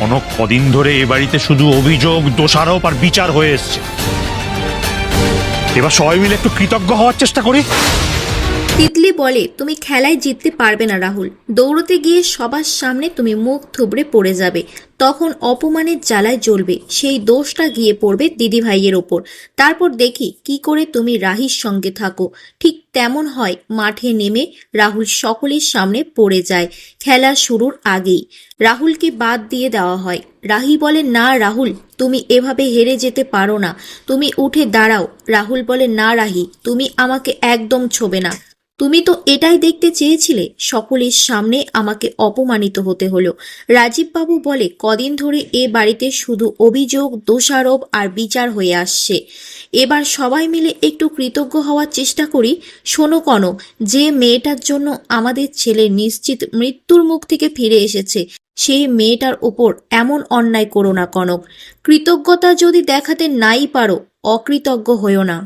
কনক কদিন ধরে এ বাড়িতে শুধু অভিযোগ, দোষারোপ আর বিচার হয়ে এসছে। এবার সবাই মিলে একটু কৃতজ্ঞ হওয়ার চেষ্টা করি। তিতলি বলে, তুমি খেলায় জিততে পারবে না রাহুল। দৌড়তে গিয়ে সবার সামনে তুমি মুখ থুবড়ে পড়ে যাবে, তখন অপমানের জ্বালায় জ্বলবে। সেই দোষটা গিয়ে পড়বে দিদি ভাইয়ের ওপর। তারপর দেখি কি করে তুমি রাহির সঙ্গে থাকো। ঠিক তেমন হয়। মাঠে নেমে রাহুল সকলের সামনে পড়ে যায়। খেলা শুরুর আগেই রাহুলকে বাদ দিয়ে দেওয়া হয়। রাহি বলে, না রাহুল, তুমি এভাবে হেরে যেতে পারো না, তুমি উঠে দাঁড়াও। রাহুল বলে, না রাহি, তুমি আমাকে একদম ছোবে না। তুমি তো এটাই দেখতে চেয়েছিলে, সকলের সামনে আমাকে অপমানিত হতে হলো। রাজীববাবু বলে, কদিন ধরে এ বাড়িতে শুধু অভিযোগ, দোষারোপ আর বিচার হয়ে আসছে। এবার সবাই মিলে একটু কৃতজ্ঞ হওয়ার চেষ্টা করি। শোনো কনক, যে মেয়েটার জন্য আমাদের ছেলে নিশ্চিত মৃত্যুর মুখ থেকে ফিরে এসেছে, সেই মেয়েটার ওপর এমন অন্যায় করো না কনক। কৃতজ্ঞতা যদি দেখাতে নাই পারো, অকৃতজ্ঞ হইও না।